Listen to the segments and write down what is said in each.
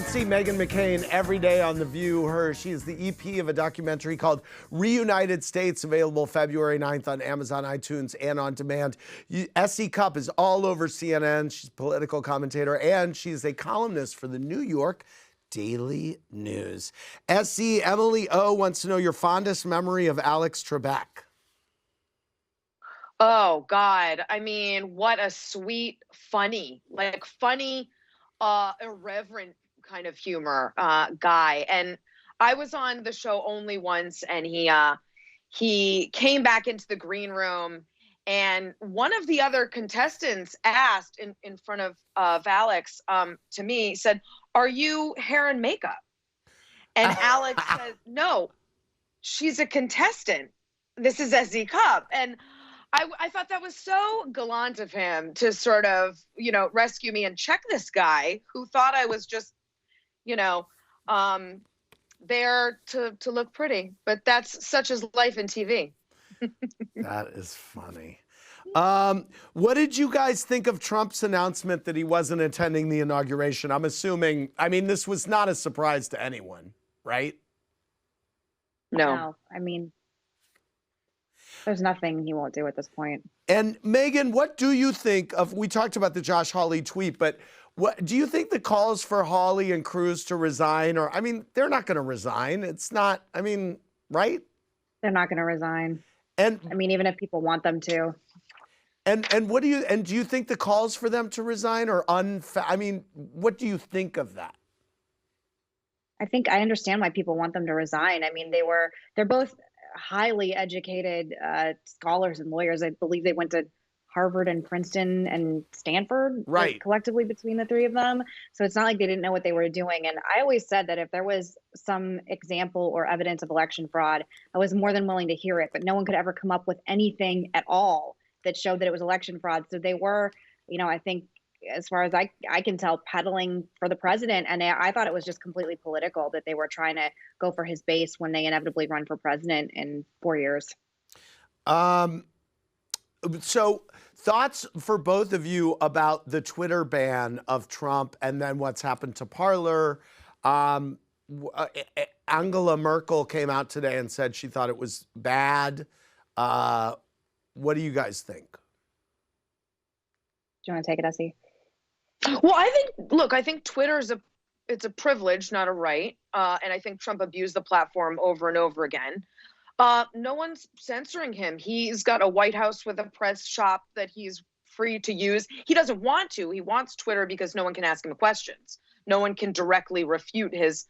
see Meghan McCain every day on The View. She is the EP of a documentary called Reunited States, available February 9th on Amazon, iTunes, and on demand. S.E. Cupp is all over CNN. She's a political commentator, and she's a columnist for the New York Daily News. S.E. Emily O. wants to know your fondest memory of Alex Trebek. Oh, God. I mean, what a sweet, funny, irreverent kind of humor guy. And I was on the show only once, and he came back into the green room, and one of the other contestants asked in front of Alex to me, said, "Are you hair and makeup?" And Alex said, "No, she's a contestant. This is S.E. Cupp." And I thought that was so gallant of him to sort of, rescue me and check this guy who thought I was just, there to look pretty. But that's such as life in TV. That is funny. What did you guys think of Trump's announcement that he wasn't attending the inauguration? I'm assuming, this was not a surprise to anyone, right? No. I mean, there's nothing he won't do at this point. And Meghan, what do you think of, we talked about the Josh Hawley tweet, but what do you think the calls for Hawley and Cruz to resign they're not going to resign. It's not, right? They're not going to resign. And even if people want them to. And do you think the calls for them to resign are what do you think of that? I think I understand why people want them to resign. They're both highly educated scholars and lawyers. I believe they went to Harvard and Princeton and Stanford, right, collectively between the three of them. So it's not like they didn't know what they were doing. And I always said that if there was some example or evidence of election fraud, I was more than willing to hear it, but no one could ever come up with anything at all that showed that it was election fraud. So they were, I think, as far as I can tell, peddling for the president. And I thought it was just completely political that they were trying to go for his base when they inevitably run for president in 4 years. So thoughts for both of you about the Twitter ban of Trump and then what's happened to Parler. Angela Merkel came out today and said she thought it was bad. What do you guys think? Do you want to take it, Essie? Well, I think Twitter's it's a privilege, not a right. And I think Trump abused the platform over and over again. No one's censoring him. He's got a White House with a press shop that he's free to use. He doesn't want to. He wants Twitter because no one can ask him questions. No one can directly refute his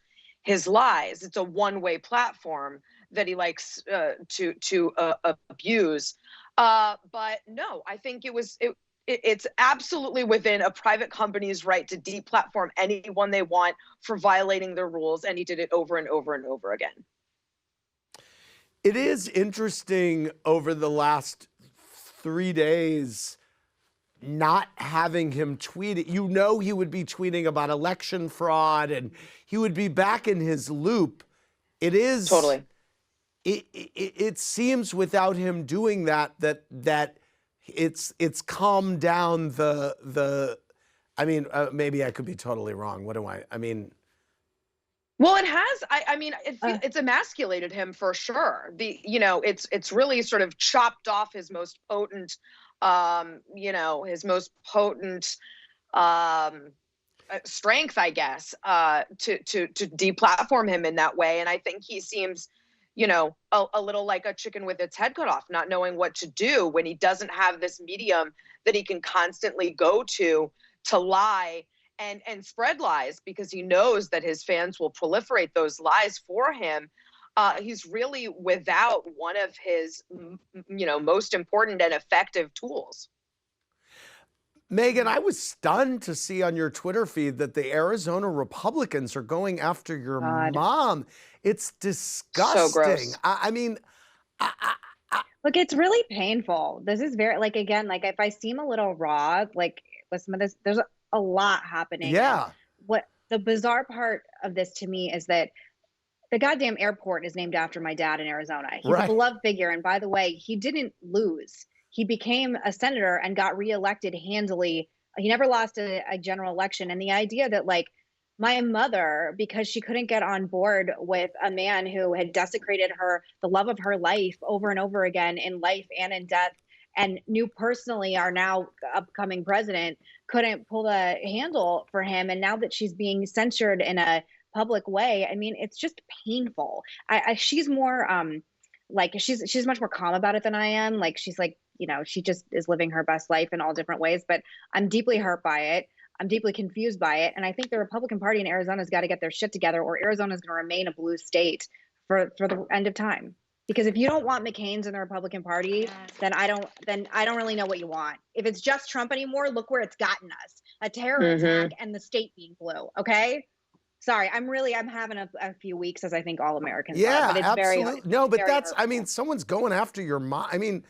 lies. It's a one-way platform that he likes to abuse. But no, I think it's absolutely within a private company's right to deplatform anyone they want for violating their rules, and he did it over and over and over again. It is interesting over the last 3 days not having him tweet it. He would be tweeting about election fraud and he would be back in his loop. It is totally. It seems without him doing that it's calmed down maybe I could be totally wrong. Well, it has. It's emasculated him for sure. It's really sort of chopped off his most potent, strength, I guess, to deplatform him in that way. And I think he seems, a little like a chicken with its head cut off, not knowing what to do when he doesn't have this medium that he can constantly go to lie and spread lies, because he knows that his fans will proliferate those lies for him. He's really without one of his, most important and effective tools. Meghan, I was stunned to see on your Twitter feed that the Arizona Republicans are going after your mom. It's disgusting. So gross. Look, it's really painful. This is very, if I seem a little raw, with some of this, there's a lot happening. Yeah. What the bizarre part of this to me is that the goddamn airport is named after my dad in Arizona. He's a beloved figure. And by the way, he didn't lose. He became a senator and got reelected handily. He never lost a general election. And the idea that my mother, because she couldn't get on board with a man who had desecrated the love of her life over and over again in life and in death, and knew personally our now upcoming president couldn't pull the handle for him. And now that she's being censured in a public way, I mean, it's just painful. She's more like she's much more calm about it than I am. Like she's like, she just is living her best life in all different ways. But I'm deeply hurt by it. I'm deeply confused by it. And I think the Republican Party in Arizona has got to get their shit together, or Arizona is going to remain a blue state for the end of time. Because if you don't want McCain's in the Republican Party, then I don't really know what you want. If it's just Trump anymore, look where it's gotten us. A terror attack and the state being blue. Okay? Sorry, I'm having a few weeks, as I think all Americans are. But it's absolutely. No, but that's, hurtful. I mean, someone's going after your mom. I mean,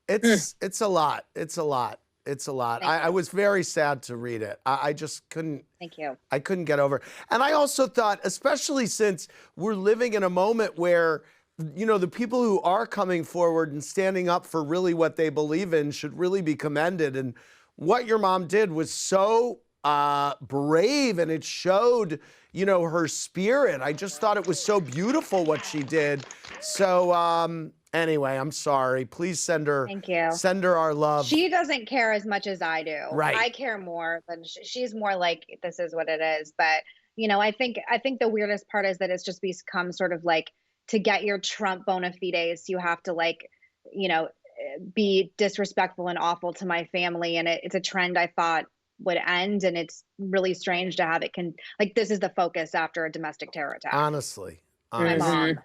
it's a lot. It's a lot. It's a lot. I was very sad to read it. I just couldn't. Thank you. I couldn't get over. And I also thought, especially since we're living in a moment where, the people who are coming forward and standing up for really what they believe in should really be commended. And what your mom did was so brave, and it showed, her spirit. I just thought it was so beautiful what she did. So, anyway, I'm sorry. Please send her. Thank you. Send her our love. She doesn't care as much as I do. Right. I care more than she's more like, this is what it is. But I think the weirdest part is that it's just become sort of like, to get your Trump bona fides, you have to be disrespectful and awful to my family, and it's a trend I thought would end, and it's really strange to have it this is the focus after a domestic terror attack. Honestly. My mom.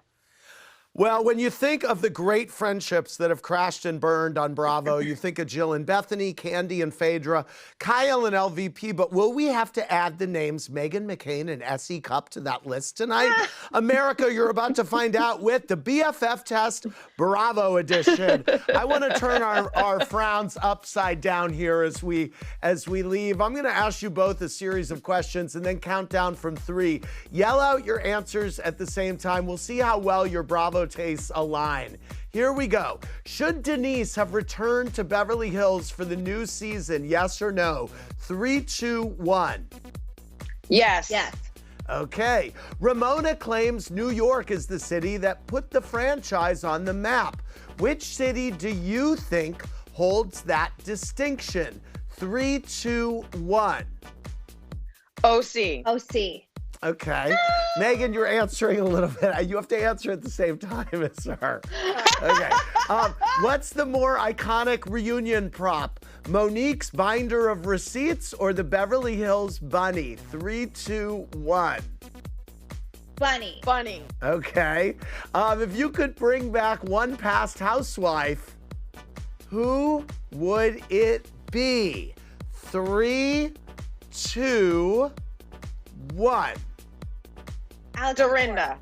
Well, when you think of the great friendships that have crashed and burned on Bravo, you think of Jill and Bethany, Candy and Phaedra, Kyle and LVP, but will we have to add the names Meghan McCain and S.E. Cupp to that list tonight? America, you're about to find out with the BFF test Bravo edition. I want to turn our frowns upside down here as we leave. I'm going to ask you both a series of questions and then count down from 3. Yell out your answers at the same time. We'll see how well your Bravo tastes align. Here we go. Should Denise have returned to Beverly Hills for the new season? Yes or no? 3, 2, 1. Yes. Yes. Okay. Ramona claims New York is the city that put the franchise on the map. Which city do you think holds that distinction? 3, 2, 1. OC. OC. Okay. Megan, you're answering a little bit. You have to answer at the same time as her. Okay. What's the more iconic reunion prop? Monique's binder of receipts or the Beverly Hills bunny? 3, 2, 1. Bunny. Bunny. Okay. If you could bring back one past housewife, who would it be? 3, 2, 1. Dorinda.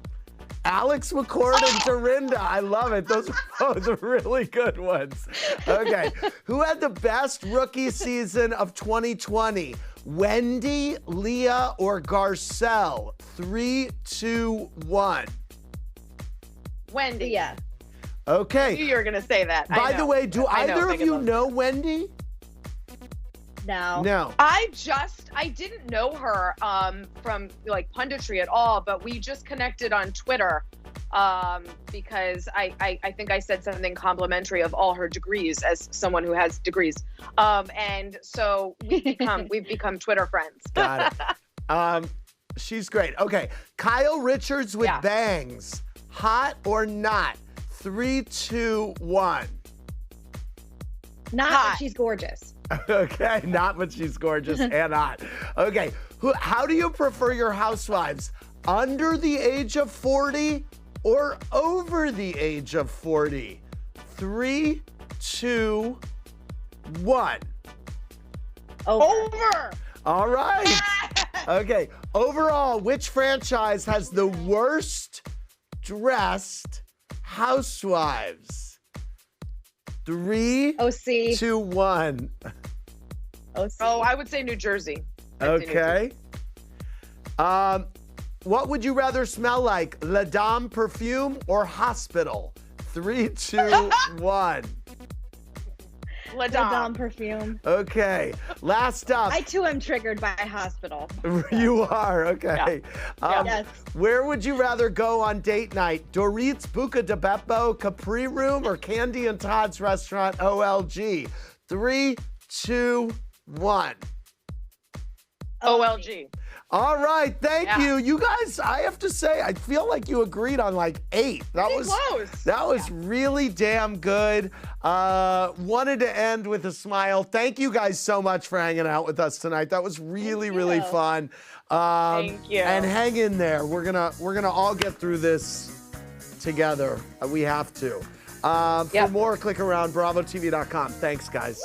Alex McCord and Dorinda. I love it. Those are both really good ones. Okay. Who had the best rookie season of 2020? Wendy, Leah, or Garcelle? 3, 2, 1. Wendy. Yeah. Okay. I knew you were going to say that. By the way, do either of you know Wendy? No. No. I didn't know her from punditry at all, but we just connected on Twitter because I think I said something complimentary of all her degrees as someone who has degrees. And so we've become Twitter friends. Got it. She's great. Okay. Kyle Richards with bangs. Hot or not? 3, 2, 1. Not Hot. that she's gorgeous. Okay, not but she's gorgeous and hot. Okay, how do you prefer your housewives? Under the age of 40 or over the age of 40? 3, 2, 1. Over. All right. Okay, overall, which franchise has the worst dressed housewives? 3, OC. 2, 1. OC. Oh, I would say New Jersey. Okay. What would you rather smell like? La Dame perfume or hospital? 3, 2, 1. La The Dom Dom. perfume. Okay. Last up. I too am triggered by hospital. You are. Okay. Yes. Where would you rather go on date night? Dorit's Buca de Beppo Capri Room or Candy and Todd's Restaurant OLG? 3, 2, 1. OLG. All right, thank Yeah. you. You guys, I have to say, I feel like you agreed on like 8. That Pretty was close. That was really damn good. Wanted to end with a smile. Thank you guys so much for hanging out with us tonight. That was really, really you. fun. Thank you. And hang in there. We're gonna all get through this together. We have to. For Yep. more, click around BravoTV.com. Thanks, guys.